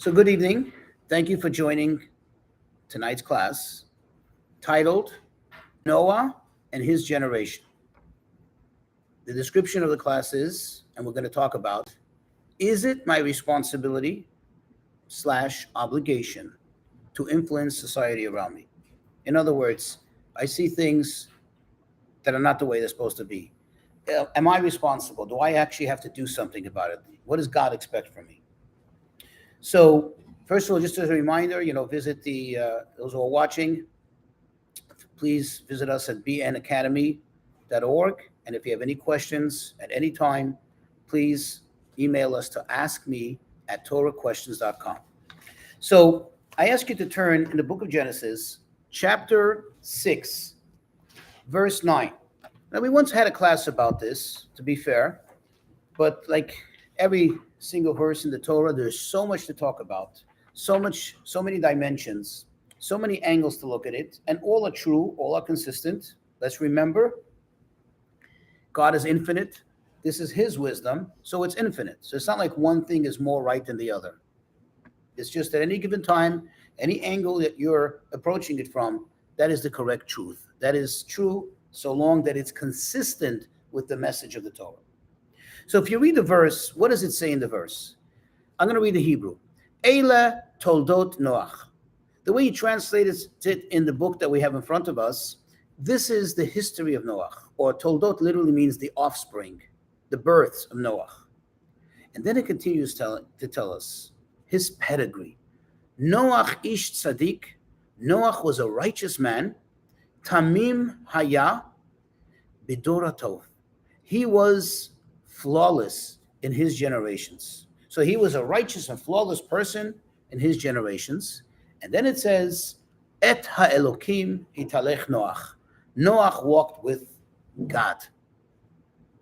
So, good evening. Thank you for joining tonight's class titled Noah and His Generation. The description of the class is, and we're going to talk about, is it my responsibility slash obligation to influence society around me? In other words, I see things that are not the way they're supposed to be. Am I responsible? Do I actually have to do something about it? What does God expect from me? So, first of all, just as a reminder, visit those who are watching, please visit us at bnacademy.org. And if you have any questions at any time, please email us to askme@torahquestions.com. So I ask you to turn in the book of Genesis, chapter 6, verse 9. Now, we once had a class about this, to be fair, but like every single verse in the Torah, there's so much to talk about, so many dimensions, so many angles to look at it, and all are true, all are consistent. Let's remember, God is infinite. This is His wisdom, so it's infinite. So it's not like one thing is more right than the other. It's just at any given time, any angle that you're approaching it from, that is the correct truth. That is true so long that it's consistent with the message of the Torah. So if you read the verse, what does it say in the verse? I'm going to read the Hebrew. Eila toldot Noach. The way he translated it in the book that we have in front of us, this is the history of Noach, or toldot literally means the offspring, the births of Noach. And then it continues to tell us his pedigree. Noach ish tzaddik. Noach was a righteous man. Tamim haya bidoratov. He was flawless in his generations. So he was a righteous and flawless person in his generations. And then it says, Et ha'elokim hitalech Noach. Noach walked with God.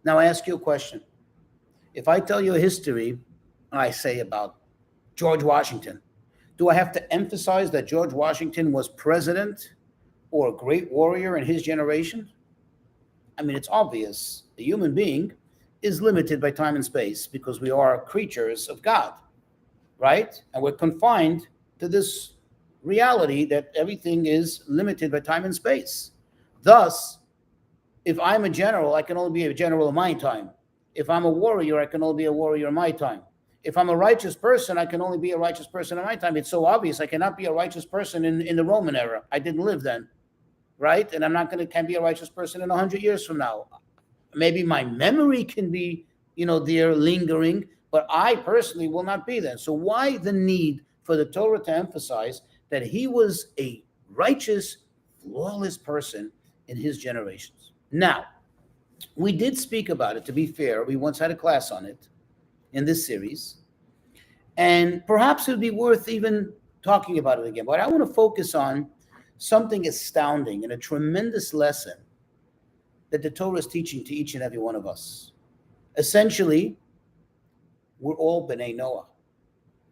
Now I ask you a question. If I tell you a history, I say about George Washington, do I have to emphasize that George Washington was president or a great warrior in his generation? I mean, it's obvious. The human being is limited by time and space because we are creatures of God, right? And we're confined to this reality that everything is limited by time and space. Thus, if I'm a general, I can only be a general in my time. If I'm a warrior, I can only be a warrior in my time. If I'm a righteous person, I can only be a righteous person in my time. It's so obvious. I cannot be a righteous person in the Roman era. I didn't live then, right? And I'm not can be a righteous person in 100 years from now. Maybe my memory can be, there lingering, but I personally will not be there. So why the need for the Torah to emphasize that he was a righteous, flawless person in his generations? Now, we did speak about it, to be fair. We once had a class on it in this series. And perhaps it would be worth even talking about it again. But I want to focus on something astounding and a tremendous lesson that the Torah is teaching to each and every one of us. Essentially, we're all B'nai Noah.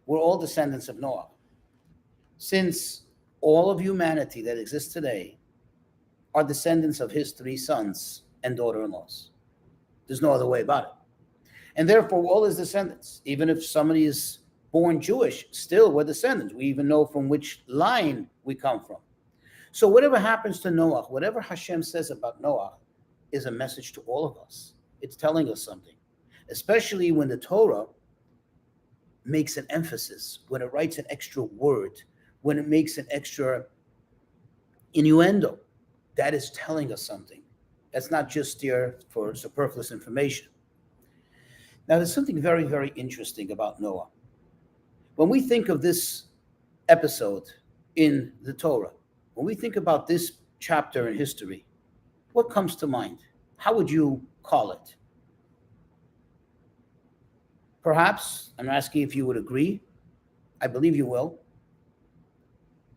We're all descendants of Noah. Since all of humanity that exists today are descendants of his three sons and daughter-in-laws. There's no other way about it. And therefore, we're all his descendants. Even if somebody is born Jewish, still we're descendants. We even know from which line we come from. So whatever happens to Noah, whatever Hashem says about Noah, is a message to all of us. It's telling us something, especially when the Torah makes an emphasis, when it writes an extra word, when it makes an extra innuendo. That is telling us something. That's not just there for superfluous information. Now, there's something very, very interesting about Noah. When we think of this episode in the Torah, when we think about this chapter in history, what comes to mind? How would you call it? Perhaps, I'm asking if you would agree. I believe you will.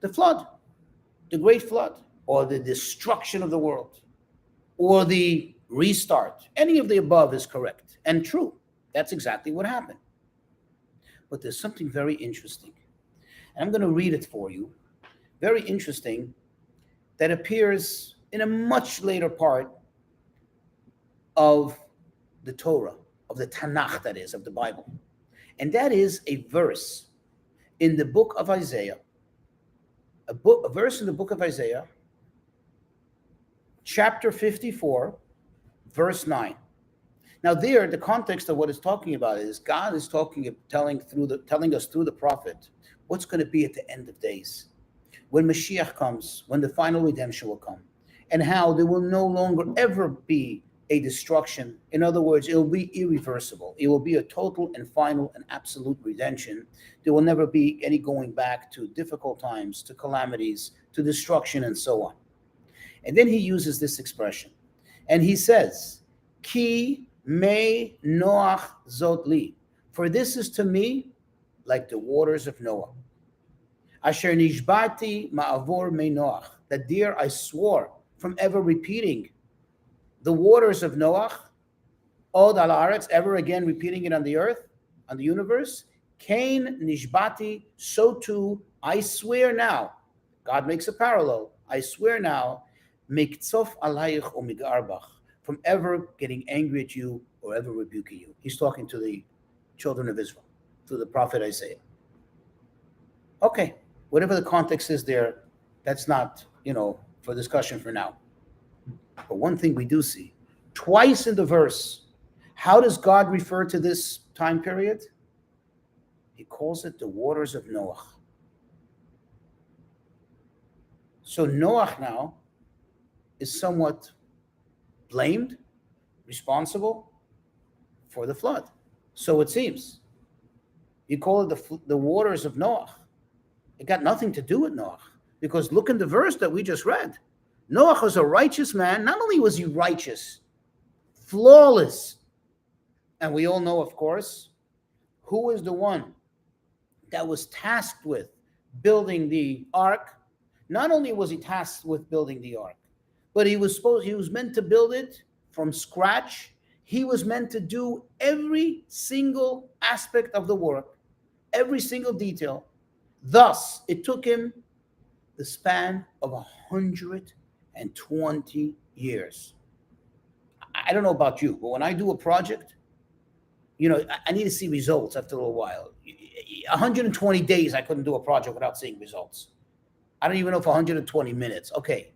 The flood, the great flood, or the destruction of the world, or the restart. Any of the above is correct and true. That's exactly what happened. But there's something very interesting. And I'm going to read it for you. Very interesting, that appears in a much later part of the Torah, of the Tanakh, that is, of the Bible. And that is a verse in the book of Isaiah, a verse in the book of Isaiah, chapter 54, verse 9. Now, there, the context of what it's talking about is God is telling us through the prophet what's going to be at the end of days, when Mashiach comes, when the final redemption will come, and how there will no longer ever be a destruction. In other words, it will be irreversible. It will be a total and final and absolute redemption. There will never be any going back to difficult times, to calamities, to destruction, and so on. And then he uses this expression, and he says, Ki me Noach zot li, for this is to me like the waters of Noah. Asher nishbati ma'avor me Noach, that there I swore from ever repeating the waters of Noach, od al haaretz, ever again repeating it on the earth, on the universe. Kain nishbati, so too I swear now. God makes a parallel. I swear now, mikzof alayich umigarbach, from ever getting angry at you or ever rebuking you. He's talking to the children of Israel, to the prophet Isaiah. Okay, whatever the context is there, that's not, for discussion for now. But one thing we do see, twice in the verse, how does God refer to this time period? He calls it the waters of Noah. So Noah now is somewhat blamed, responsible for the flood. So it seems. You call it the waters of Noah. It got nothing to do with Noah, because look in the verse that we just read. Noah was a righteous man. Not only was he righteous, flawless, and we all know, of course, who is the one that was tasked with building the ark. Not only was he tasked with building the ark, but he was meant to build it from scratch. He was meant to do every single aspect of the work, every single detail. Thus, it took him the span of 120 years. I don't know about you, but when I do a project, I need to see results after a little while. 120 days, I couldn't do a project without seeing results. I don't even know if 120 minutes. Okay.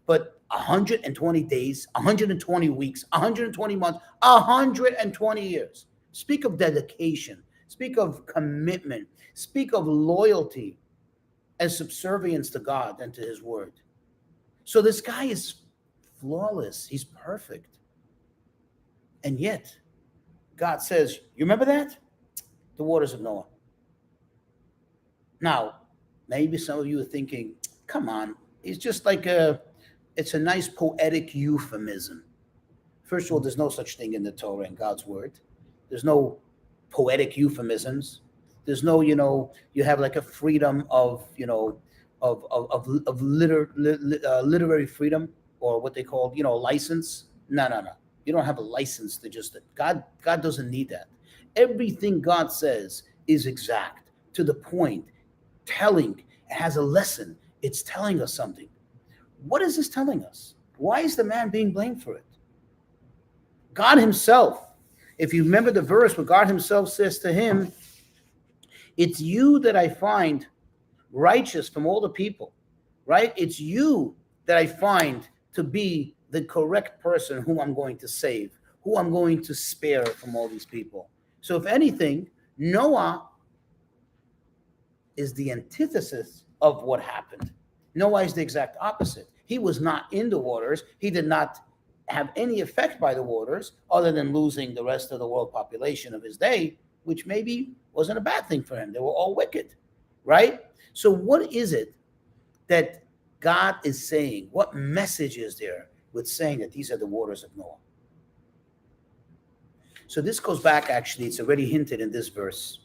But 120 days, 120 weeks, 120 months, 120 years. Speak of dedication. Speak of commitment. Speak of loyalty and subservience to God and to his word. So this guy is flawless. He's perfect. And yet, God says, you remember that? The waters of Noah. Now, maybe some of you are thinking, come on, it's just like it's a nice poetic euphemism. First of all, there's no such thing in the Torah and God's word. There's no poetic euphemisms. There's no, you have like a freedom of literary freedom, or what they call, license. No. You don't have a license to just, God doesn't need that. Everything God says is exact, to the point, telling, it has a lesson. It's telling us something. What is this telling us? Why is the man being blamed for it? God himself, if you remember the verse where God himself says to him, it's you that I find righteous from all the people, right? It's you that I find to be the correct person whom I'm going to save, who I'm going to spare from all these people. So if anything, Noah is the antithesis of what happened. Noah is the exact opposite. He was not in the waters. He did not have any effect by the waters other than losing the rest of the world population of his day, which maybe wasn't a bad thing for him. They were all wicked, right? So what is it that God is saying? What message is there with saying that these are the waters of Noah? So this goes back, actually, it's already hinted in this verse.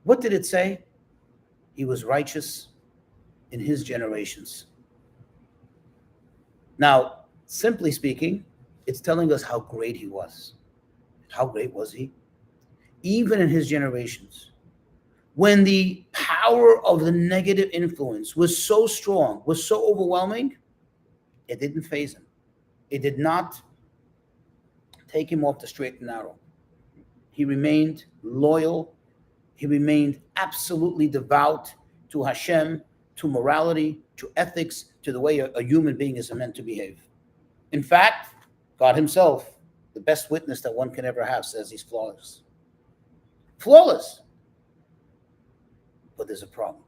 What did it say? He was righteous in his generations. Now, simply speaking, it's telling us how great he was. How great was he? Even in his generations, when the power of the negative influence was so strong, was so overwhelming, it didn't faze him. It did not take him off the straight and narrow. He remained loyal He remained absolutely devout to Hashem, to morality, to ethics, to the way a human being is meant to behave. In fact, God himself, the best witness that one can ever have, says he's flawless. Flawless. But there's a problem.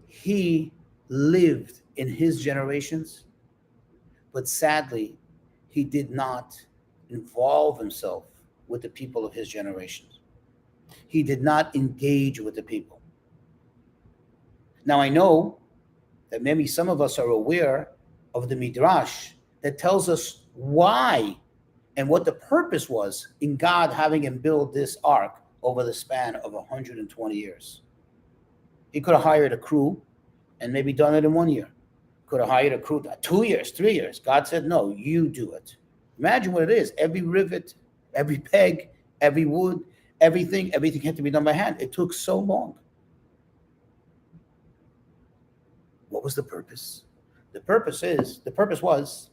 He lived in his generations, but sadly, he did not involve himself with the people of his generations. He did not engage with the people. Now, I know that maybe some of us are aware of the Midrash that tells us why and what the purpose was in God having him build this ark over the span of 120 years. He could have hired a crew and maybe done it in 1 year. Could have hired a crew 2 years, 3 years. God said, no, you do it. Imagine what it is. Every rivet, every peg, every wood, everything had to be done by hand. It took so long. What was the purpose? The purpose was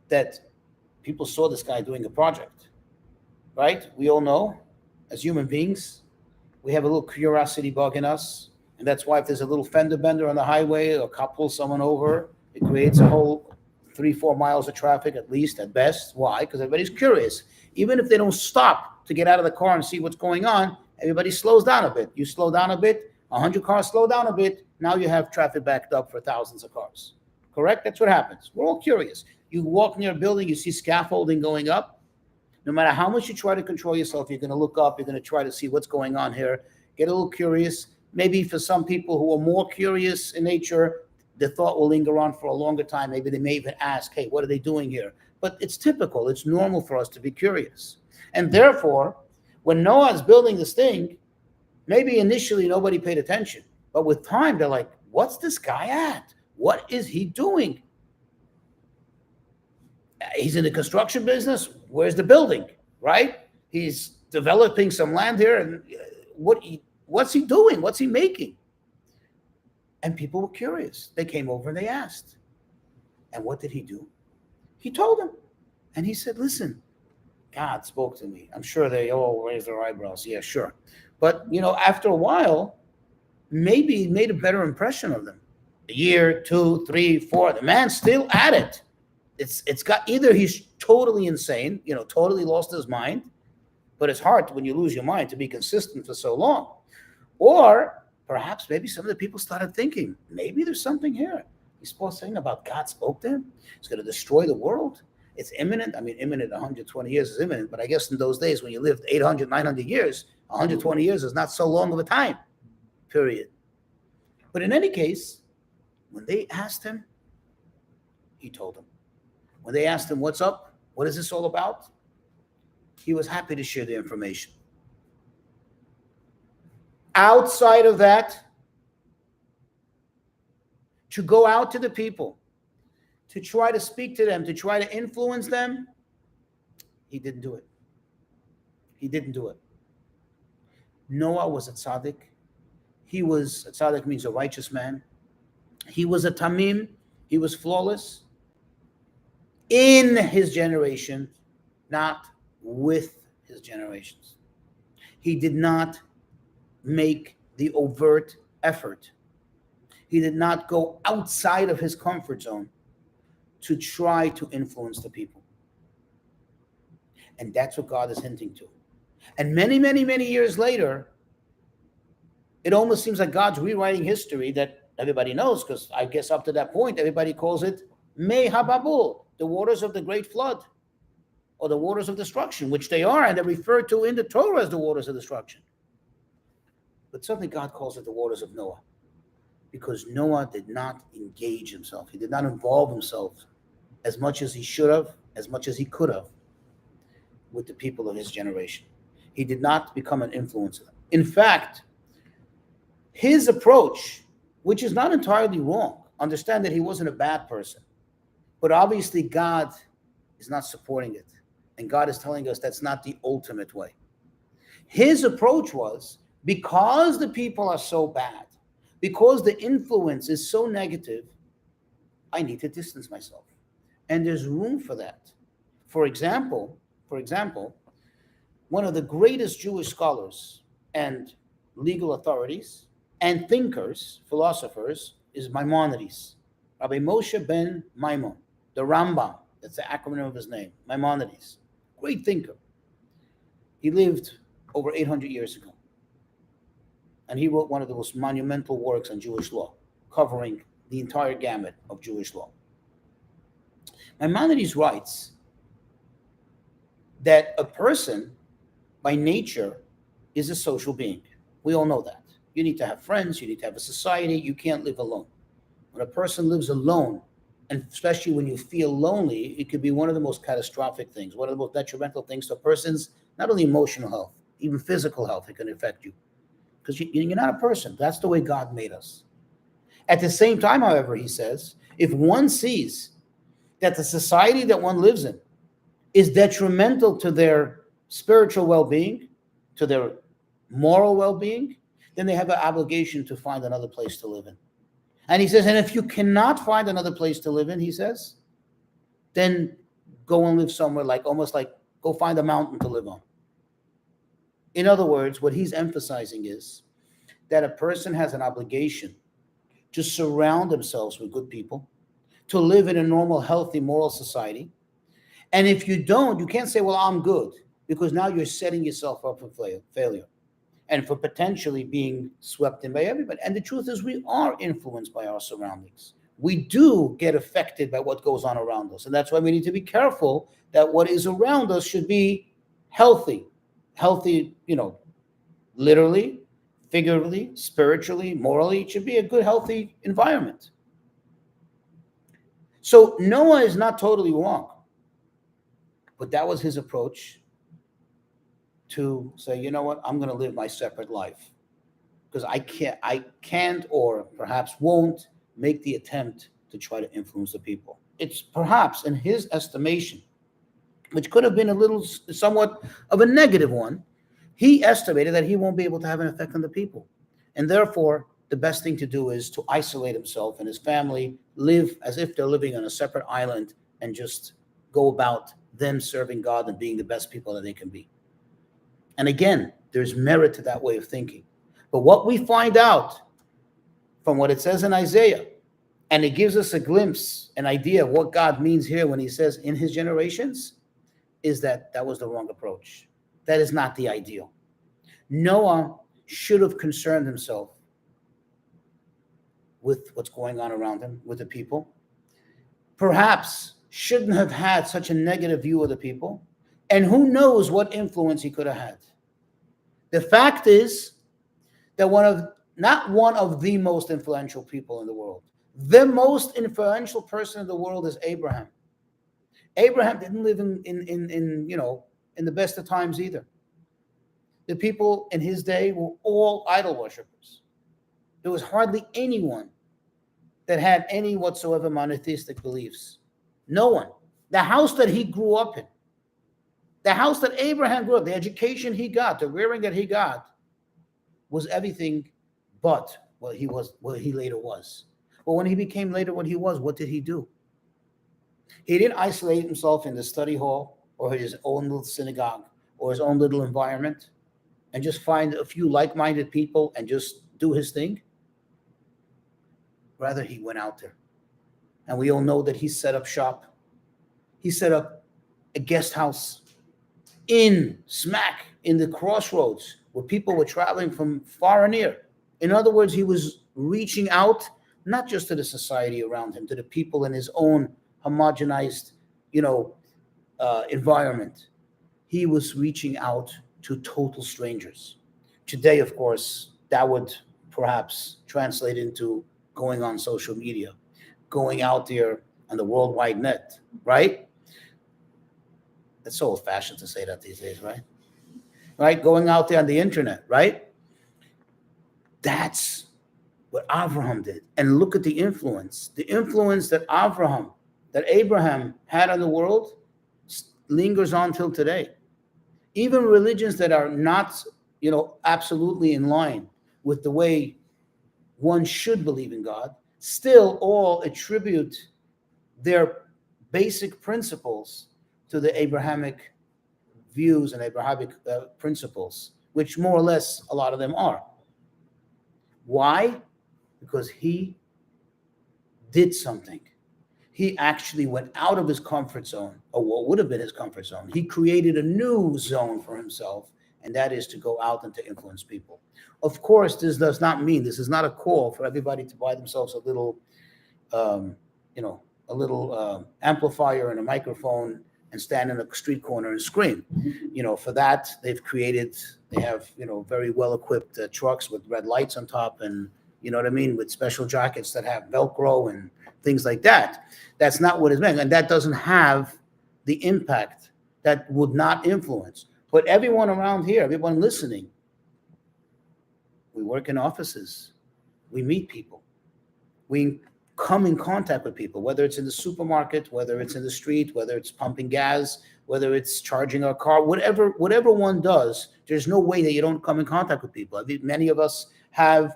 that people saw this guy doing a project, right? We all know, as human beings, we have a little curiosity bug in us. And that's why if there's a little fender bender on the highway, or a cop pulls someone over, it creates a whole 3-4 miles of traffic at least, at best. Why? Because everybody's curious. Even if they don't stop to get out of the car and see what's going on, everybody slows down a bit. You slow down a bit, 100 cars slow down a bit, now you have traffic backed up for thousands of cars. Correct? That's what happens. We're all curious. You walk near a building, you see scaffolding going up. No matter how much you try to control yourself, you're going to look up, you're going to try to see what's going on here, get a little curious. Maybe for some people who are more curious in nature, the thought will linger on for a longer time. Maybe they may even ask, hey, what are they doing here? But it's typical. It's normal for us to be curious. And therefore, when Noah's building this thing, maybe initially nobody paid attention. But with time, they're like, what's this guy at? What is he doing? He's in the construction business. Where's the building, right? He's developing some land here. And what's he doing? What's he making? And people were curious. They came over and they asked. And what did he do? He told them. And he said, listen, God spoke to me. I'm sure they all raised their eyebrows. Yeah, sure. But, after a while, maybe it made a better impression of them. A year, 2, 3, 4. The man's still at it. It's got either he's totally insane, totally lost his mind, but it's hard when you lose your mind to be consistent for so long. Or perhaps maybe some of the people started thinking, maybe there's something here. He's supposed to say about God spoke to him. He's going to destroy the world. It's imminent. I mean, imminent 120 years is imminent, but I guess in those days when you lived 800, 900 years, 120 years is not so long of a time, period. But in any case, when they asked him, he told them. When they asked him, what's up? What is this all about? He was happy to share the information. Outside of that, to go out to the people, to try to speak to them, to try to influence them, he didn't do it. He didn't do it. Noah was a tzaddik. A tzaddik means a righteous man. He was a tamim. He was flawless in his generation, not with his generations. He did not make the overt effort. He did not go outside of his comfort zone to try to influence the people. And that's what God is hinting to. And many, many, many years later, it almost seems like God's rewriting history that everybody knows, because I guess up to that point, everybody calls it Mei HaBabul, the waters of the great flood, or the waters of destruction, which they are, and they're referred to in the Torah as the waters of destruction. But certainly God calls it the waters of Noah, because Noah did not engage himself. He did not involve himself as much as he should have, as much as he could have, with the people of his generation. He did not become an influencer. In fact, his approach, which is not entirely wrong, understand that he wasn't a bad person, but obviously God is not supporting it. And God is telling us that's not the ultimate way. His approach was, because the people are so bad, because the influence is so negative, I need to distance myself. And there's room for that. For example, one of the greatest Jewish scholars and legal authorities and thinkers, philosophers, is Maimonides, Rabbi Moshe ben Maimon, the Rambam. That's the acronym of his name, Maimonides. Great thinker. He lived over 800 years ago. And he wrote one of the most monumental works on Jewish law, covering the entire gamut of Jewish law. Maimonides writes that a person, by nature, is a social being. We all know that. You need to have friends, you need to have a society, you can't live alone. When a person lives alone, and especially when you feel lonely, it could be one of the most catastrophic things, one of the most detrimental things to a person's not only emotional health, even physical health. It can affect you because you're not a person. That's the way God made us. At the same time, however, he says, if one sees that the society that one lives in is detrimental to their spiritual well-being, to their moral well-being, then they have an obligation to find another place to live in. And he says, and if you cannot find another place to live in, he says, then go and live somewhere almost like go find a mountain to live on. In other words, what he's emphasizing is that a person has an obligation to surround themselves with good people, to live in a normal, healthy, moral society. And if you don't, you can't say, well, I'm good, because now you're setting yourself up for failure and for potentially being swept in by everybody. And the truth is, we are influenced by our surroundings. We do get affected by what goes on around us. And that's why we need to be careful that what is around us should be healthy, literally, figuratively, spiritually, morally. It should be a good, healthy environment. So Noah is not totally wrong, but that was his approach to say, you know what, I'm going to live my separate life because I can't, or perhaps won't make the attempt to try to influence the people. It's perhaps in his estimation, which could have been somewhat of a negative one, he estimated that he won't be able to have an effect on the people. And therefore, the best thing to do is to isolate himself and his family, live as if they're living on a separate island, and just go about them serving God and being the best people that they can be. And again, there's merit to that way of thinking. But what we find out from what it says in Isaiah, and it gives us a glimpse, an idea of what God means here when he says in his generations, is that was the wrong approach. That is not the ideal. Noah should have concerned himself with what's going on around him, with the people. Perhaps shouldn't have had such a negative view of the people. And who knows what influence he could have had. The fact is that not one of the most influential people in the world, the most influential person in the world is Abraham. Abraham didn't live in the best of times either. The people in his day were all idol worshippers. There was hardly anyone that had any whatsoever monotheistic beliefs. No one. The house that he grew up in, the house that Abraham grew up, the education he got, the rearing that he got, was everything but what he later was. But when he became later what he was, what did he do? He didn't isolate himself in the study hall or his own little synagogue or his own little environment and just find a few like-minded people and just do his thing. Rather, he went out there. And we all know that he set up shop. He set up a guest house smack in the crossroads where people were traveling from far and near. In other words, he was reaching out not just to the society around him, to the people in his own homogenized, environment. He was reaching out to total strangers. Today, of course, that would perhaps translate into going on social media, going out there on the World Wide Net, right? It's so old-fashioned to say that these days, right? Right? Going out there on the internet, right? That's what Abraham did. And look at the influence that Abraham had on the world lingers on till today. Even religions that are not, absolutely in line with the way one should believe in God, still all attribute their basic principles to the Abrahamic views and Abrahamic principles, which more or less a lot of them are. Why? Because he did something. He actually went out of his comfort zone, or what would have been his comfort zone. He created a new zone for himself, and that is to go out and to influence people. Of course, this does not mean, this is not a call for everybody to buy themselves a little, amplifier and a microphone and stand in a street corner and scream. For that, they have, very well-equipped trucks with red lights on top and, with special jackets that have Velcro and things like that. That's not what it's meant. And that doesn't have the impact, that would not influence. But everyone around here, everyone listening, we work in offices. We meet people. We come in contact with people, whether it's in the supermarket, whether it's in the street, whether it's pumping gas, whether it's charging our car, whatever one does, there's no way that you don't come in contact with people. I mean, many of us have,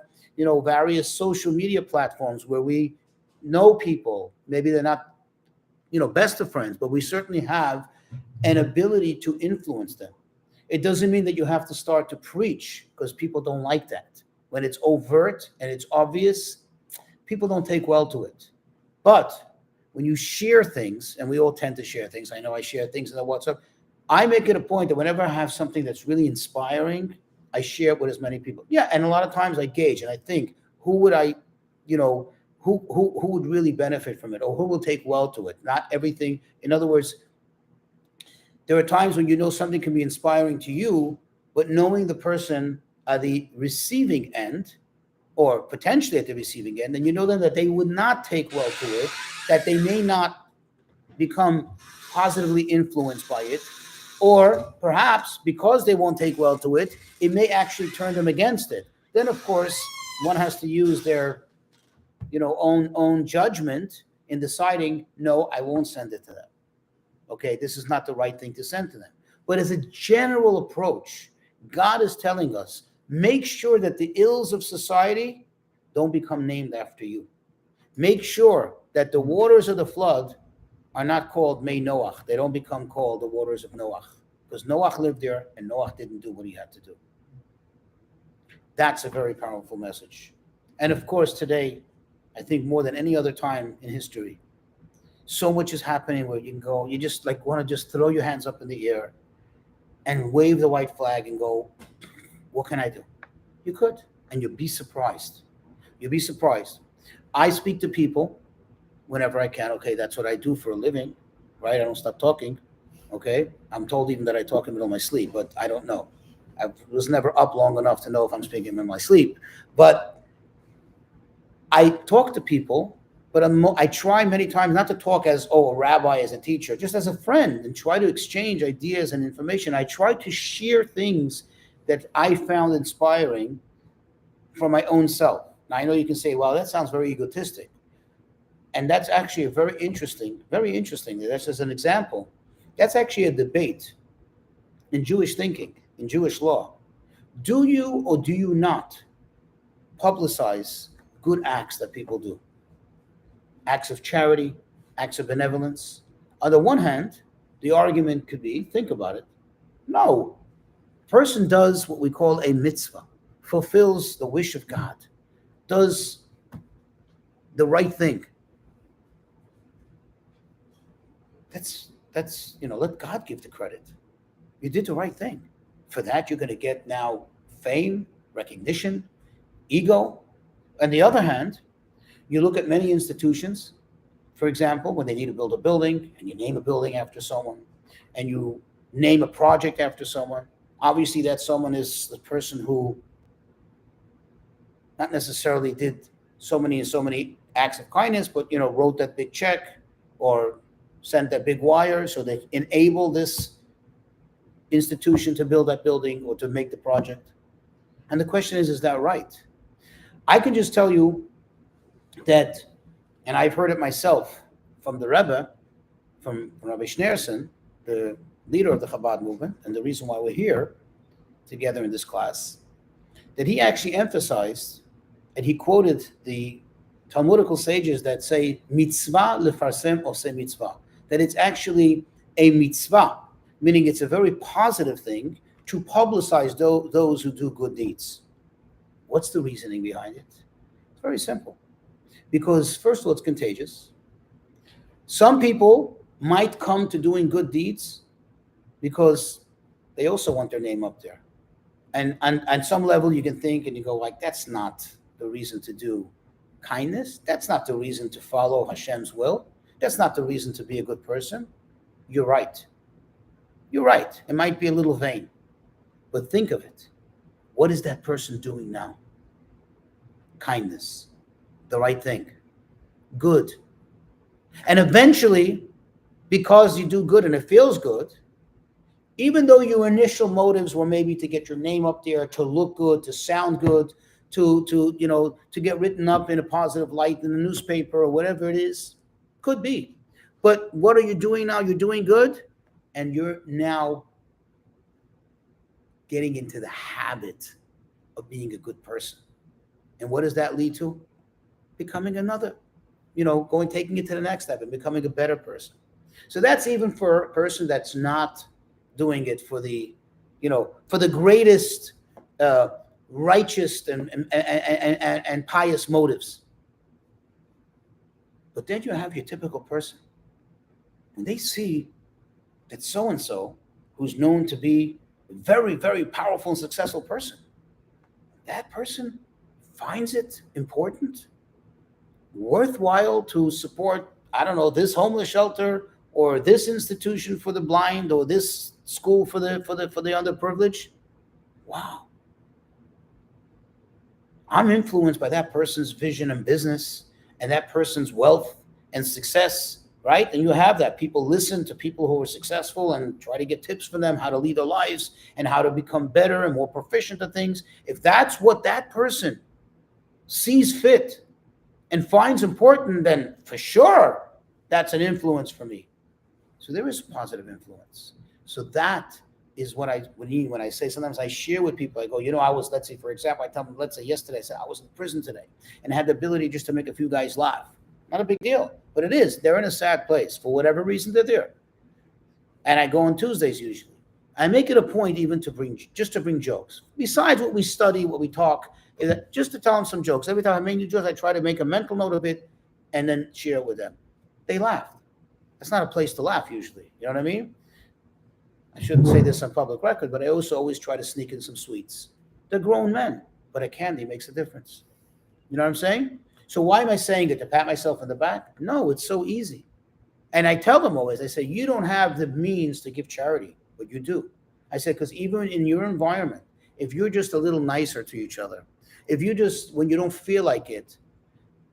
various social media platforms where we know people. Maybe they're not, best of friends, but we certainly have an ability to influence them. It doesn't mean that you have to start to preach, because people don't like that. When it's overt and it's obvious, people don't take well to it. But when you share things, and we all tend to share things, I know I share things in the WhatsApp, I make it a point that whenever I have something that's really inspiring, I share it with as many people. Yeah, and a lot of times I gauge and I think, who would I, who would really benefit from it, or who will take well to it? Not everything. In other words, there are times when something can be inspiring to you, but knowing the person at the receiving end, or potentially at the receiving end, and then that they would not take well to it, that they may not become positively influenced by it, or perhaps because they won't take well to it, it may actually turn them against it. Then, of course, one has to use their, own judgment in deciding, no, I won't send it to them. Okay, this is not the right thing to send to them. But as a general approach, God is telling us, make sure that the ills of society don't become named after you. Make sure that the waters of the flood are not called Mei Noach. They don't become called the waters of Noach, because Noach lived there and Noach didn't do what he had to do. That's a very powerful message. And of course, today, I think more than any other time in history, so much is happening where you can go, you just want to just throw your hands up in the air and wave the white flag and go, what can I do? You could, and you'll be surprised. You'll be surprised. I speak to people whenever I can. Okay, that's what I do for a living, right? I don't stop talking. Okay, I'm told even that I talk in the middle of my sleep, but I don't know. I was never up long enough to know if I'm speaking in my sleep. But I talk to people, but I try many times not to talk as, a rabbi, as a teacher, just as a friend, and try to exchange ideas and information. I try to share things that I found inspiring for my own self. Now, I know you can say, well, that sounds very egotistic. And that's actually a very interesting. That's just an example. That's actually a debate in Jewish thinking, in Jewish law. Do you or do you not publicize good acts that people do? Acts of charity, acts of benevolence. On the one hand, the argument could be, think about it. No. Person does what we call a mitzvah, fulfills the wish of God, does the right thing. That's let God give the credit. You did the right thing. For that, you're going to get now fame, recognition, ego. On the other hand, you look at many institutions, for example, when they need to build a building, and you name a building after someone, and you name a project after someone. Obviously, that someone is the person who not necessarily did so many acts of kindness, but wrote that big check or sent that big wire, so they enable this institution to build that building or to make the project. And the question is that right? I can just tell you that, and I've heard it myself from the Rebbe, from Rabbi Schneerson, the leader of the Chabad movement, and the reason why we're here together in this class, that he actually emphasized, and he quoted the Talmudical sages that say, mitzvah lefarsem oseh mitzvah, that it's actually a mitzvah, meaning it's a very positive thing to publicize those who do good deeds. What's the reasoning behind it? It's very simple. Because, first of all, it's contagious. Some people might come to doing good deeds because they also want their name up there. And on some level, you can think and you go like, that's not the reason to do kindness. That's not the reason to follow Hashem's will. That's not the reason to be a good person. You're right. You're right. It might be a little vain. But think of it. What is that person doing now? Kindness. The right thing. Good. And eventually, because you do good and it feels good, even though your initial motives were maybe to get your name up there, to look good, to sound good, to get written up in a positive light in the newspaper or whatever it is, could be. But what are you doing now? You're doing good, and you're now getting into the habit of being a good person. And what does that lead to? Becoming another, taking it to the next step and becoming a better person. So that's even for a person that's not doing it for the greatest righteous and pious motives. But then you have your typical person, and they see that so-and-so, who's known to be a very, very powerful and successful person, that person finds it important, worthwhile to support, I don't know, this homeless shelter or this institution for the blind or this school for the underprivileged. Wow. I'm influenced by that person's vision and business and that person's wealth and success, right? And you have that. People listen to people who are successful and try to get tips from them, how to lead their lives and how to become better and more proficient at things. If that's what that person sees fit and finds important, then for sure, that's an influence for me. So there is positive influence. So that is what I mean when I say, sometimes I share with people, I go, I was, let's say, for example, I tell them, let's say yesterday, I said, I was in prison today and had the ability just to make a few guys laugh. Not a big deal, but it is. They're in a sad place. For whatever reason, they're there. And I go on Tuesdays usually. I make it a point even to bring jokes. Besides what we study, what we talk, just to tell them some jokes. Every time I make new jokes, I try to make a mental note of it and then share it with them. They laugh. That's not a place to laugh usually. You know what I mean? I shouldn't say this on public record, but I also always try to sneak in some sweets. They're grown men, but a candy makes a difference. You know what I'm saying? So why am I saying it? To pat myself in the back? No, it's so easy. And I tell them always, I say, you don't have the means to give charity, but you do. I said, because even in your environment, if you're just a little nicer to each other, if you just, when you don't feel like it,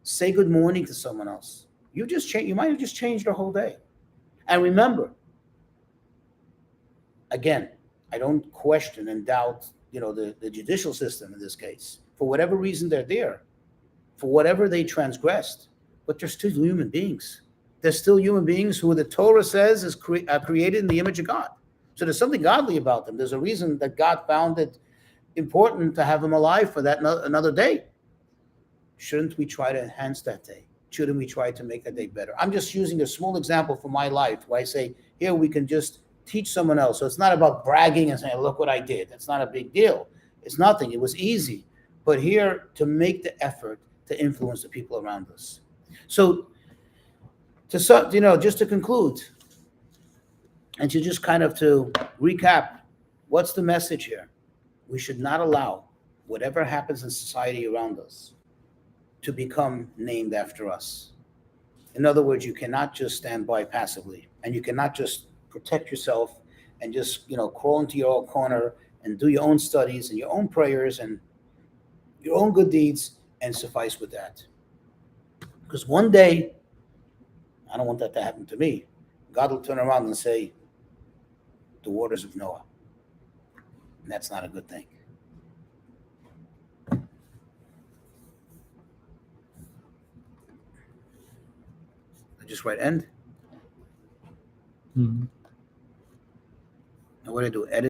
say good morning to someone else, you might have just changed your whole day. And remember, again, I don't question and doubt, the judicial system in this case. For whatever reason, they're there. For whatever they transgressed, but they're still human beings. They're still human beings who the Torah says are created in the image of God. So there's something godly about them. There's a reason that God found it important to have them alive for that another day. Shouldn't we try to enhance that day? Shouldn't we try to make that day better? I'm just using a small example from my life where I say, here we can just teach someone else. So it's not about bragging and saying, look what I did. That's not a big deal. It's nothing. It was easy. But here to make the effort to influence the people around us. So just to conclude and to just kind of to recap, what's the message here? We should not allow whatever happens in society around us to become named after us. In other words, you cannot just stand by passively, and you cannot just protect yourself and just, crawl into your own corner and do your own studies and your own prayers and your own good deeds and suffice with that. Because one day, I don't want that to happen to me. God will turn around and say, the waters of Noah. And that's not a good thing. I just write end. Mm-hmm. And what do I do? Edit.